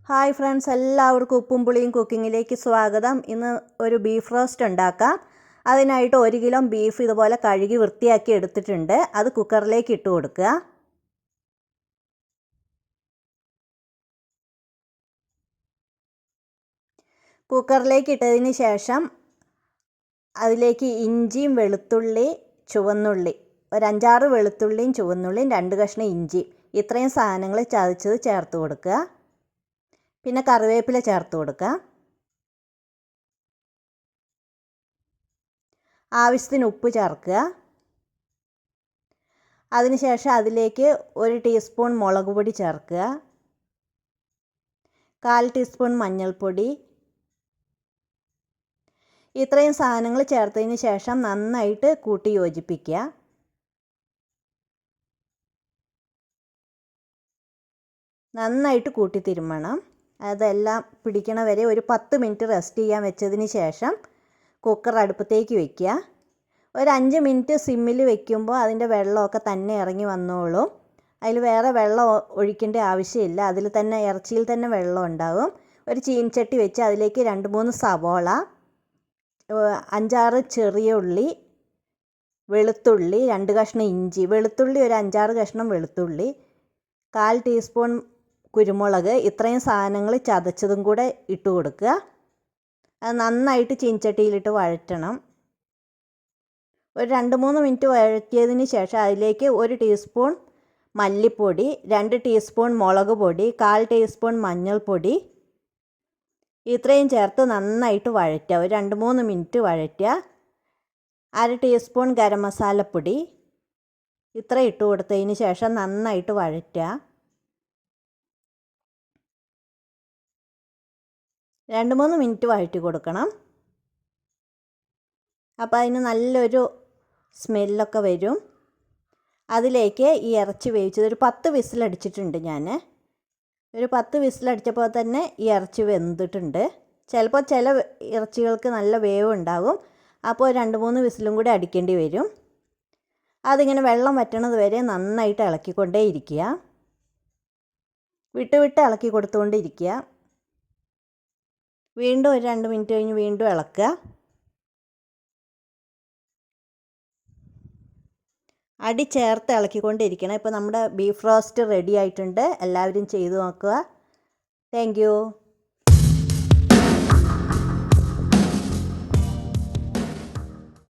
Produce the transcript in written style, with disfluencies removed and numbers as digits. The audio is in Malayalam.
ഹായ് ഫ്രണ്ട്സ്, എല്ലാവർക്കും ഉപ്പും പുളിയും കുക്കിങ്ങിലേക്ക് സ്വാഗതം. ഇന്ന് ഒരു ബീഫ് റോസ്റ്റ് ഉണ്ടാക്കാം. അതിനായിട്ട് 1 കിലോ ബീഫ് ഇതുപോലെ കഴുകി വൃത്തിയാക്കി എടുത്തിട്ടുണ്ട്. അത് കുക്കറിലേക്ക് ഇട്ട് കൊടുക്കുക. കുക്കറിലേക്ക് ഇട്ടതിന് ശേഷം അതിലേക്ക് ഇഞ്ചിയും വെളുത്തുള്ളി, ചുവന്നുള്ളി, ഒരു 5-6 വെളുത്തുള്ളിയും ചുവന്നുള്ളിയും 2 കഷ്ണം ഇഞ്ചി, ഇത്രയും സാധനങ്ങൾ ചതച്ചത് ചേർത്ത് കൊടുക്കുക. പിന്നെ കറിവേപ്പില ചേർത്ത് കൊടുക്കുക. ആവശ്യത്തിന് ഉപ്പ് ചേർക്കുക. അതിനുശേഷം അതിലേക്ക് 1 ടീസ്പൂൺ മുളക് പൊടി ചേർക്കുക. 1/4 ടീസ്പൂൺ മഞ്ഞൾപ്പൊടി. ഇത്രയും സാധനങ്ങൾ ചേർത്തതിന് ശേഷം നന്നായിട്ട് കൂട്ടി യോജിപ്പിക്കുക. നന്നായിട്ട് കൂട്ടി തിരുമ്മണം. അതെല്ലാം പിടിക്കണ വരെ ഒരു 10 മിനിറ്റ് റെസ്റ്റ് ചെയ്യാൻ വെച്ചതിന് ശേഷം കുക്കർ അടുപ്പത്തേക്ക് വയ്ക്കുക. ഒരു 5 മിനിറ്റ് സിമ്മിൽ വെക്കുമ്പോൾ അതിൻ്റെ വെള്ളമൊക്കെ തന്നെ ഇറങ്ങി വന്നോളും. അതിൽ വേറെ വെള്ളം ഒഴിക്കേണ്ട ആവശ്യമില്ല. അതിൽ തന്നെ ഇറച്ചിയിൽ തന്നെ വെള്ളം ഉണ്ടാകും. ഒരു ചീനച്ചട്ടി വെച്ച് അതിലേക്ക് 2-3 സവോള, 5-6 ചെറിയ ഉള്ളി, വെളുത്തുള്ളി, 2 കഷ്ണം ഇഞ്ചി, വെളുത്തുള്ളി ഒരു 5-6 കഷ്ണം വെളുത്തുള്ളി, 1/4 ടീസ്പൂൺ കുരുമുളക്, ഇത്രയും സാധനങ്ങൾ ചതച്ചതും കൂടെ ഇട്ട് കൊടുക്കുക. അത് നന്നായിട്ട് ചീനച്ചട്ടിയിലിട്ട് വഴറ്റണം. ഒരു 2-3 മിനിറ്റ് വഴറ്റിയതിന് ശേഷം അതിലേക്ക് 1 ടീസ്പൂൺ മല്ലിപ്പൊടി, 2 ടീസ്പൂൺ മുളക് പൊടി, 1/4 ടീസ്പൂൺ മഞ്ഞൾപ്പൊടി, ഇത്രയും ചേർത്ത് നന്നായിട്ട് വഴറ്റുക. ഒരു 2-3 മിനിറ്റ് വഴറ്റുക. 1/2 ടീസ്പൂൺ ഗരം മസാലപ്പൊടി, ഇത്ര ഇട്ട് കൊടുത്തതിന് ശേഷം നന്നായിട്ട് വഴറ്റുക. 2-3 മിനിറ്റ് വഴറ്റി കൊടുക്കണം. അപ്പോൾ അതിന് നല്ലൊരു സ്മെല്ലൊക്കെ വരും. അതിലേക്ക് ഈ ഇറച്ചി വേവിച്ചത് ഒരു 10 വിസിലടിച്ചിട്ടുണ്ട് ഞാൻ. ഒരു 10 വിസിലടിച്ചപ്പോൾ തന്നെ ഈ ഇറച്ചി വെന്തിട്ടുണ്ട്. ചിലപ്പോൾ ചില ഇറച്ചികൾക്ക് നല്ല വേവ് ഉണ്ടാകും. അപ്പോൾ 2-3 വിസിലും കൂടി അടിക്കേണ്ടി വരും. അതിങ്ങനെ വെള്ളം വറ്റണത് വരെ നന്നായിട്ട് ഇളക്കിക്കൊണ്ടേ ഇരിക്കുക. വിട്ട് ഇളക്കി കൊടുത്തുകൊണ്ടിരിക്കുക. വീണ്ടും ഒരു 2 മിനിറ്റ് കഴിഞ്ഞ് വീണ്ടും ഇളക്കുക. അടി ചേർത്ത് ഇളക്കിക്കൊണ്ടിരിക്കണം. ഇപ്പോൾ നമ്മുടെ ബീഫ് റോസ്റ്റ് റെഡി ആയിട്ടുണ്ട്. എല്ലാവരും ചെയ്തു നോക്കുക. Thank you.